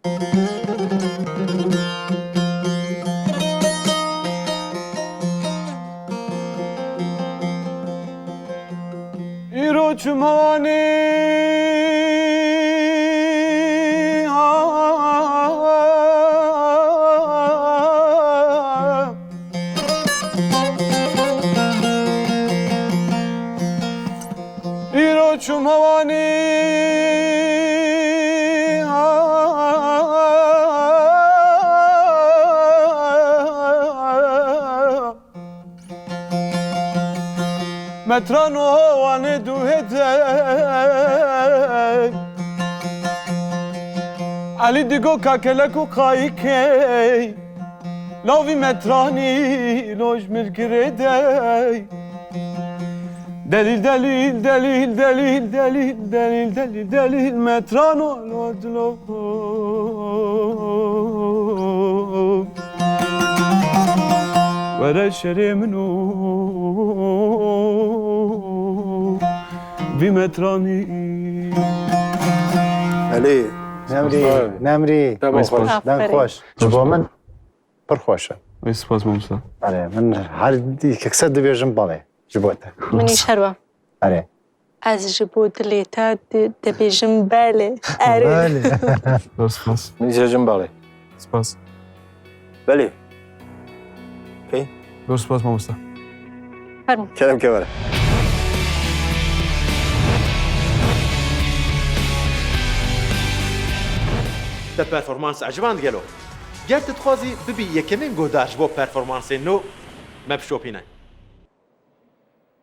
ایرو چمانی ایرو چمانی متران وان دوهده علی دیگو کاکلکو قایکی لاوی مترانی لوج مرگرده دلیل دلیل دلیل دلیل دلیل دلیل دلیل دلیل مترانو لودلو ولا شري منو بمتراني علي نمری دم خوش جبو من پر خوشه سپاس مامسا آره من هر یک صد بیارم باله جبوته منیش هروم آره از جبوت لیتا دبیجم بله آره سپاس من يجرجم بالي سپاس بلي اوكي سپاس مامسا هرم كلام كبار تا پرفورمانس عجبان گلو گر تتخوازی ببی یکمین گوداش بو پرفورمانس نو مبشوپینه